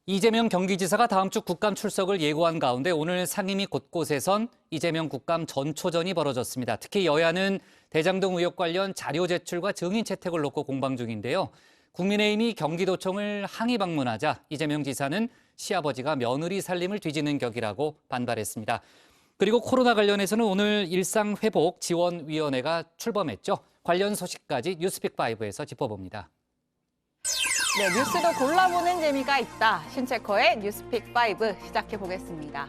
이재명 경기지사가 다음 주 국감 출석을 예고한 가운데 오늘 상임위 곳곳에선 이재명 국감 전초전이 벌어졌습니다. 특히 여야는 대장동 의혹 관련 자료 제출과 증인 채택을 놓고 공방 중인데요. 국민의힘이 경기도청을 항의 방문하자 이재명 지사는 시아버지가 며느리 살림을 뒤지는 격이라고 반발했습니다. 그리고 코로나 관련해서는 오늘 일상회복지원위원회가 출범했죠. 관련 소식까지 뉴스픽5에서 짚어봅니다. 네, 뉴스도 골라보는 재미가 있다. 신체커의 뉴스픽5 시작해보겠습니다.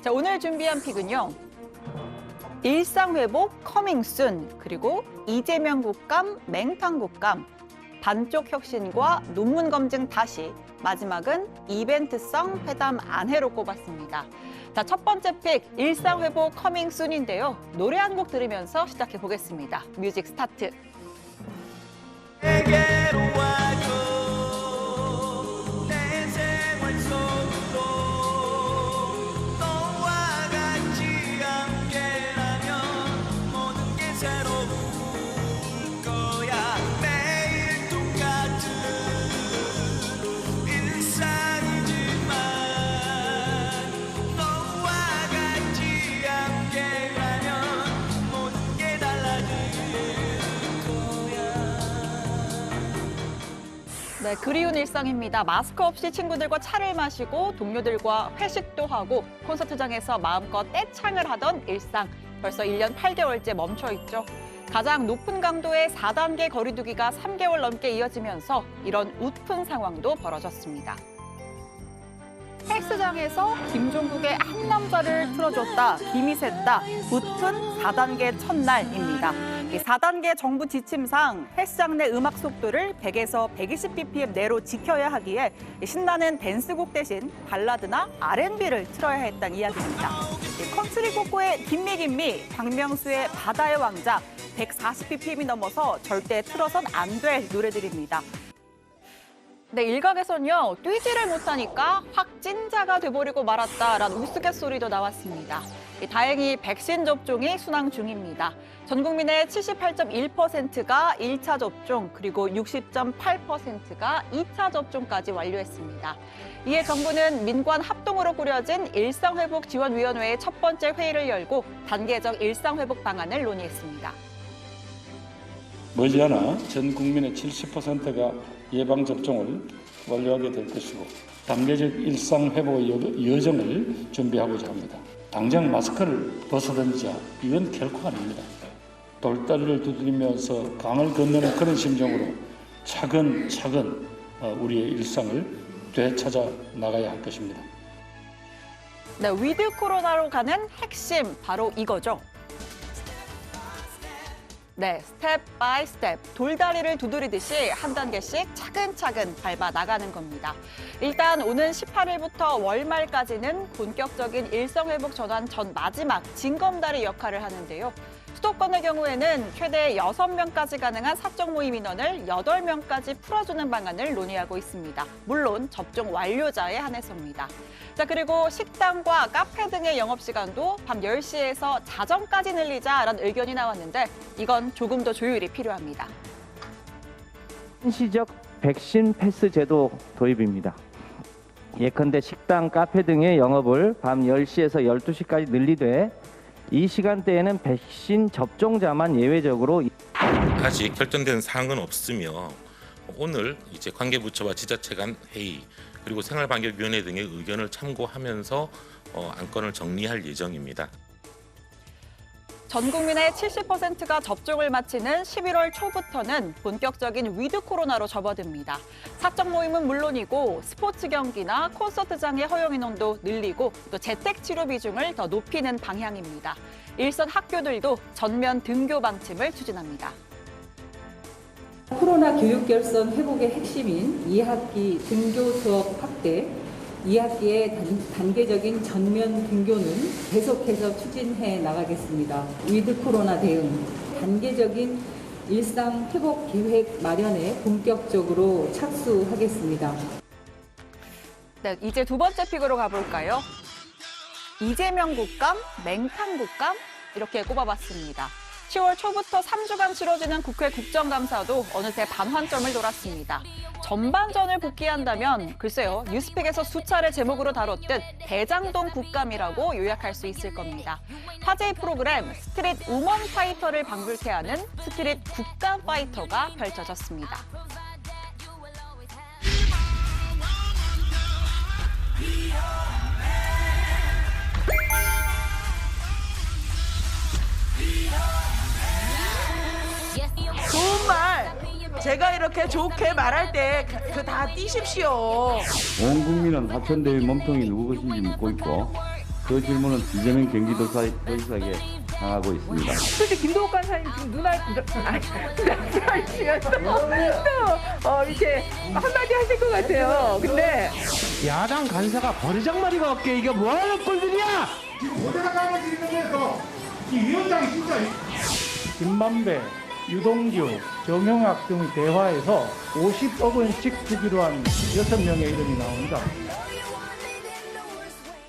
자, 오늘 준비한 픽은요. 일상회복 커밍순, 그리고 이재명 국감, 맹탕 국감, 반쪽 혁신과 논문 검증 다시, 마지막은 이벤트성 회담 안해로 꼽았습니다. 자, 첫 번째 픽, 일상회복 커밍순인데요. 노래 한 곡 들으면서 시작해보겠습니다. 뮤직 스타트. 내게로 와줘. 네, 그리운 일상입니다. 마스크 없이 친구들과 차를 마시고 동료들과 회식도 하고 콘서트장에서 마음껏 떼창을 하던 일상. 벌써 1년 8개월째 멈춰 있죠. 가장 높은 강도의 4단계 거리두기가 3개월 넘게 이어지면서 이런 웃픈 상황도 벌어졌습니다. 헬스장에서 김종국의 한 남자를 틀어줬다, 김이 샜다, 웃픈 4단계 첫날입니다. 4단계 정부 지침상 헬스장 내 음악 속도를 100에서 120bpm 내로 지켜야 하기에 신나는 댄스곡 대신 발라드나 R&B를 틀어야 했다는 이야기입니다. 컨트리 코코의 김미, 박명수의 바다의 왕자, 140bpm이 넘어서 절대 틀어선 안 될 노래들입니다. 네, 일각에선요, 뛰지를 못하니까 확 찐자가 돼버리고 말았다라는 우스갯소리도 나왔습니다. 다행히 백신 접종이 순항 중입니다. 전 국민의 78.1%가 1차 접종, 그리고 60.8%가 2차 접종까지 완료했습니다. 이에 정부는 민관 합동으로 꾸려진 일상회복지원위원회의 첫 번째 회의를 열고 단계적 일상회복 방안을 논의했습니다. 머지않아 전 국민의 70%가 예방접종을 완료하게 될 것이고 단계적 일상회복의 여정을 준비하고자 합니다. 당장 마스크를 벗어던지자 이건 결코 아닙니다. 돌다리를 두드리면서 강을 건너는 그런 심정으로 차근차근 우리의 일상을 되찾아 나가야 할 것입니다. 네, 위드 코로나로 가는 핵심 바로 이거죠. 네, 스텝 바이 스텝, 돌다리를 두드리듯이 한 단계씩 차근차근 밟아 나가는 겁니다. 일단 오는 18일부터 월말까지는 본격적인 일상회복 전환 전 마지막 징검다리 역할을 하는데요. 수도권의 경우에는 최대 6명까지 가능한 사적 모임 인원을 8명까지 풀어주는 방안을 논의하고 있습니다. 물론 접종 완료자에 한해서입니다. 자, 그리고 식당과 카페 등의 영업시간도 밤 10시에서 자정까지 늘리자라는 의견이 나왔는데 이건 조금 더 조율이 필요합니다. 한시적 백신 패스 제도 도입입니다. 예컨대 식당, 카페 등의 영업을 밤 10시에서 12시까지 늘리되 이 시간대에는 백신 접종자만 예외적으로 아직 결정된 사항은 없으며 오늘 이제 관계부처와 지자체 간 회의 그리고 생활반격위원회 등의 의견을 참고하면서 안건을 정리할 예정입니다. 전 국민의 70%가 접종을 마치는 11월 초부터는 본격적인 위드 코로나로 접어듭니다. 사적 모임은 물론이고 스포츠 경기나 콘서트장의 허용 인원도 늘리고 또 재택 치료 비중을 더 높이는 방향입니다. 일선 학교들도 전면 등교 방침을 추진합니다. 코로나 교육 결선 회복의 핵심인 2학기 등교 수업 확대, 2학기의 단계적인 전면 등교는 계속해서 추진해 나가겠습니다. 위드 코로나 대응, 단계적인 일상 회복 계획 마련에 본격적으로 착수하겠습니다. 네, 이제 두 번째 픽으로 가볼까요? 이재명 국감, 맹탕 국감 이렇게 꼽아봤습니다. 10월 초부터 3주간 치러지는 국회 국정감사도 어느새 반환점을 돌았습니다. 전반전을 복귀한다면 글쎄요, 뉴스픽에서 수차례 제목으로 다뤘듯 대장동 국감이라고 요약할 수 있을 겁니다. 화제의 프로그램 스트릿 우먼 파이터를 방불케 하는 스트릿 국감 파이터가 펼쳐졌습니다. 좋은 말 제가 이렇게 좋게 말할 때 그 다 띄십시오. 온 국민은 하천대의 몸통이 누구 것인지 묻고 있고 그 질문은 이재명 경기도지사에게 향하고 있습니다. 솔직히 김도욱 간사님 지금 말씀하시면서 또 이렇게 한마디 하실 것 같아요. 근데 야당 간사가 버르장머리가 없게 이게 뭐하는 꼴들이야? 지금 모자가 까먹지는 데서 이 위원장이 진짜 김만배, 유동규, 정영학 등의 대화에서 50억 원씩 주기로 한 6명의 이름이 나온다.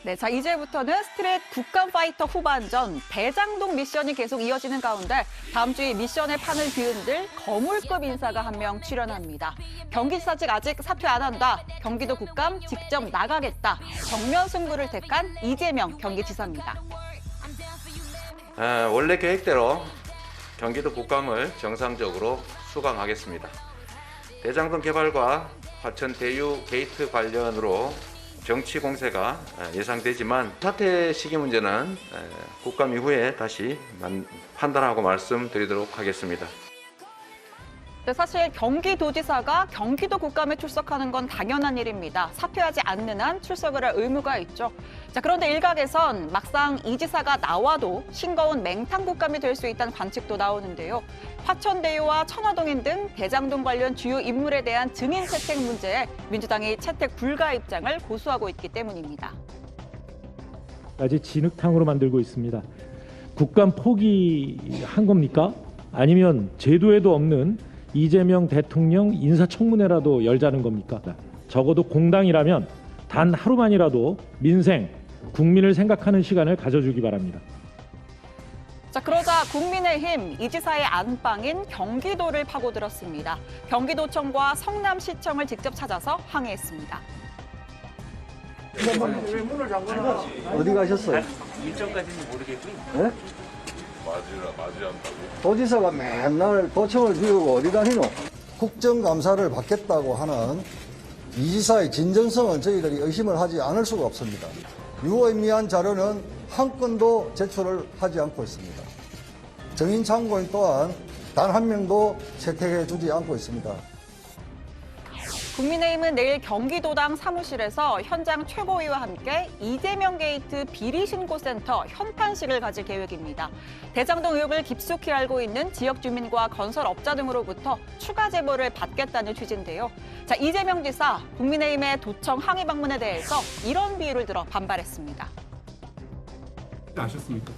네, 자 이제부터는 스트릿 국감 파이터 후반전 대장동 미션이 계속 이어지는 가운데 다음 주에 미션의 판을 뒤흔들 거물급 인사가 한 명 출연합니다. 경기지사직 아직 사퇴 안 한다. 경기도 국감 직접 나가겠다. 정면 승부를 택한 이재명 경기지사입니다. 원래 계획대로 경기도 국감을 정상적으로 수강하겠습니다. 대장동 개발과 화천 대유 게이트 관련으로 정치 공세가 예상되지만 사퇴 시기 문제는 국감 이후에 다시 판단하고 말씀드리도록 하겠습니다. 사실 경기도지사가 경기도 국감에 출석하는 건 당연한 일입니다. 사퇴하지 않는 한 출석을 할 의무가 있죠. 자, 그런데 일각에선 막상 이 지사가 나와도 싱거운 맹탕 국감이 될 수 있다는 관측도 나오는데요. 화천대유와 천화동인 등 대장동 관련 주요 인물에 대한 증인 채택 문제에 민주당이 채택 불가 입장을 고수하고 있기 때문입니다. 아직 진흙탕으로 만들고 있습니다. 국감 포기한 겁니까? 아니면 제도에도 없는 이재명 대통령 인사청문회라도 열자는 겁니까? 적어도 공당이라면 단 하루만이라도 민생, 국민을 생각하는 시간을 가져주기 바랍니다. 자, 그러자 국민의힘 이 지사의 안방인 경기도를 파고들었습니다. 경기도청과 성남시청을 직접 찾아서 항의했습니다. 왜 문을 잠궈? 어디 가셨어요? 일정까지는 모르겠고요. 네? 도지사가 맨날 도청을 비우고 어디 다니노? 국정감사를 받겠다고 하는 이 지사의 진정성을 저희들이 의심을 하지 않을 수가 없습니다. 유의미한 자료는 한 건도 제출을 하지 않고 있습니다. 정인 참고인 또한 단 한 명도 채택해 주지 않고 있습니다. 국민의힘은 내일 경기도당 사무실에서 현장 최고위와 함께 이재명 게이트 비리신고센터 현판식을 가질 계획입니다. 대장동 의혹을 깊숙이 알고 있는 지역 주민과 건설업자 등으로부터 추가 제보를 받겠다는 취지인데요. 자, 이재명 지사, 국민의힘의 도청 항의 방문에 대해서 이런 비유를 들어 반발했습니다. 아셨습니까?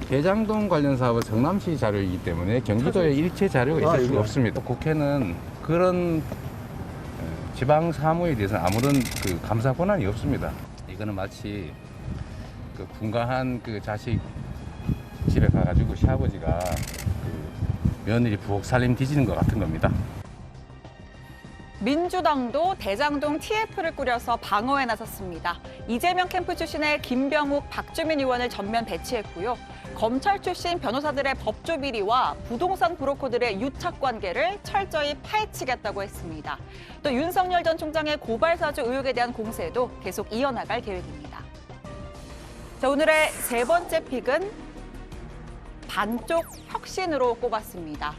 대장동 관련 사업은 성남시 자료이기 때문에 경기도의 일체 자료가 있을 수가 없습니다. 국회는 그런 지방 사무에 대해서는 아무런 감사 권한이 없습니다. 이거는 마치 분가한 자식 집에 가가지고 시아버지가 며느리 부엌 살림 뒤지는 것 같은 겁니다. 민주당도 대장동 TF를 꾸려서 방어에 나섰습니다. 이재명 캠프 출신의 김병욱, 박주민 의원을 전면 배치했고요. 검찰 출신 변호사들의 법조 비리와 부동산 브로커들의 유착 관계를 철저히 파헤치겠다고 했습니다. 또 윤석열 전 총장의 고발 사주 의혹에 대한 공세도 계속 이어나갈 계획입니다. 자, 오늘의 세 번째 픽은 반쪽 혁신으로 꼽았습니다.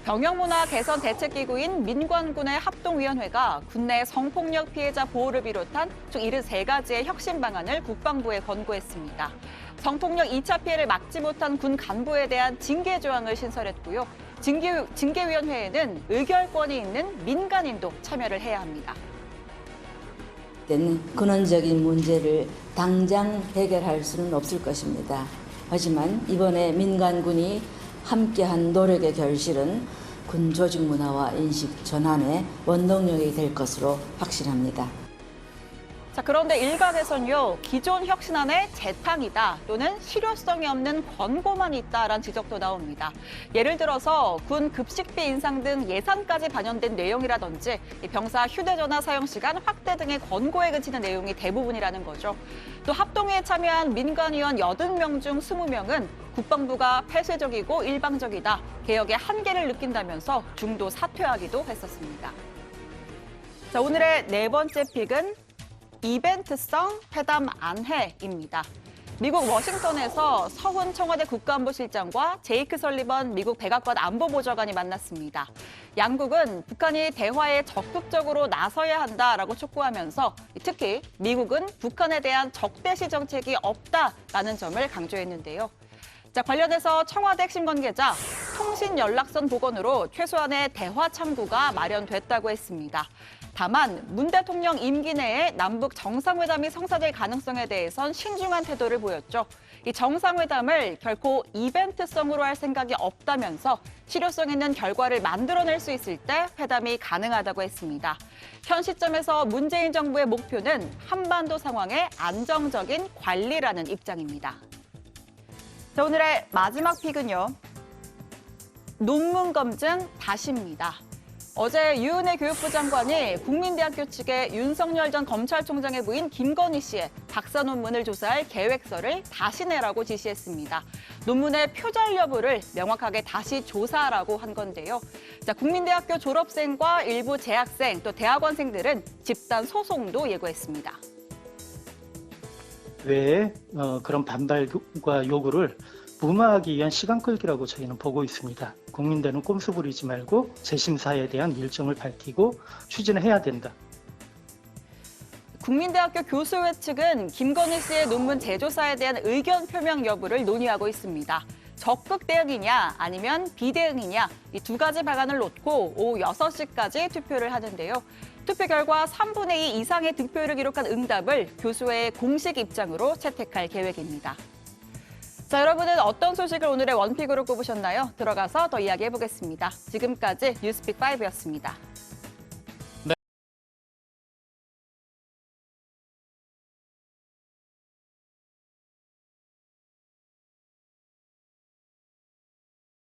병역문화 개선 대책기구인 민관군의 합동위원회가 국내 성폭력 피해자 보호를 비롯한 총 73가지의 혁신 방안을 국방부에 권고했습니다. 성폭력 2차 피해를 막지 못한 군 간부에 대한 징계 조항을 신설했고요. 징계위원회에는 의결권이 있는 민간인도 참여를 해야 합니다. 근원적인 문제를 당장 해결할 수는 없을 것입니다. 하지만 이번에 민간군이 함께한 노력의 결실은 군 조직 문화와 인식 전환의 원동력이 될 것으로 확신합니다. 자, 그런데 일각에선요, 기존 혁신안의 재탕이다 또는 실효성이 없는 권고만 있다라는 지적도 나옵니다. 예를 들어서 군 급식비 인상 등 예산까지 반영된 내용이라든지 병사 휴대전화 사용 시간 확대 등의 권고에 그치는 내용이 대부분이라는 거죠. 또 합동회에 참여한 민간위원 80명 중 20명은 국방부가 폐쇄적이고 일방적이다, 개혁의 한계를 느낀다면서 중도 사퇴하기도 했었습니다. 자, 오늘의 네 번째 픽은 이벤트성 회담 안해입니다. 미국 워싱턴에서 서훈 청와대 국가안보실장과 제이크 설리번 미국 백악관 안보보좌관이 만났습니다. 양국은 북한이 대화에 적극적으로 나서야 한다라고 촉구하면서 특히 미국은 북한에 대한 적대시 정책이 없다라는 점을 강조했는데요. 자, 관련해서 청와대 핵심 관계자 통신연락선 복원으로 최소한의 대화 창구가 마련됐다고 했습니다. 다만 문 대통령 임기 내에 남북 정상회담이 성사될 가능성에 대해선 신중한 태도를 보였죠. 이 정상회담을 결코 이벤트성으로 할 생각이 없다면서 실효성 있는 결과를 만들어낼 수 있을 때 회담이 가능하다고 했습니다. 현 시점에서 문재인 정부의 목표는 한반도 상황의 안정적인 관리라는 입장입니다. 자, 오늘의 마지막 픽은요, 논문 검증 다시입니다. 어제 유은혜 교육부 장관이 국민대학교 측에 윤석열 전 검찰총장의 부인 김건희 씨의 박사 논문을 조사할 계획서를 다시 내라고 지시했습니다. 논문의 표절 여부를 명확하게 다시 조사하라고 한 건데요. 자, 국민대학교 졸업생과 일부 재학생 또 대학원생들은 집단 소송도 예고했습니다. 외에 그런 반발과 요구를 무마하기 위한 시간 끌기라고 저희는 보고 있습니다. 국민대는 꼼수 부리지 말고 재심사에 대한 일정을 밝히고 추진을 해야 된다. 국민대학교 교수회 측은 김건희 씨의 논문 재조사에 대한 의견 표명 여부를 논의하고 있습니다. 적극 대응이냐 아니면 비대응이냐, 이 두 가지 방안을 놓고 오후 6시까지 투표를 하는데요. 투표 결과 3분의 2 이상의 득표율을 기록한 응답을 교수회의 공식 입장으로 채택할 계획입니다. 자, 여러분은 어떤 소식을 오늘의 원픽으로 꼽으셨나요? 들어가서 더 이야기해보겠습니다. 지금까지 뉴스픽5였습니다.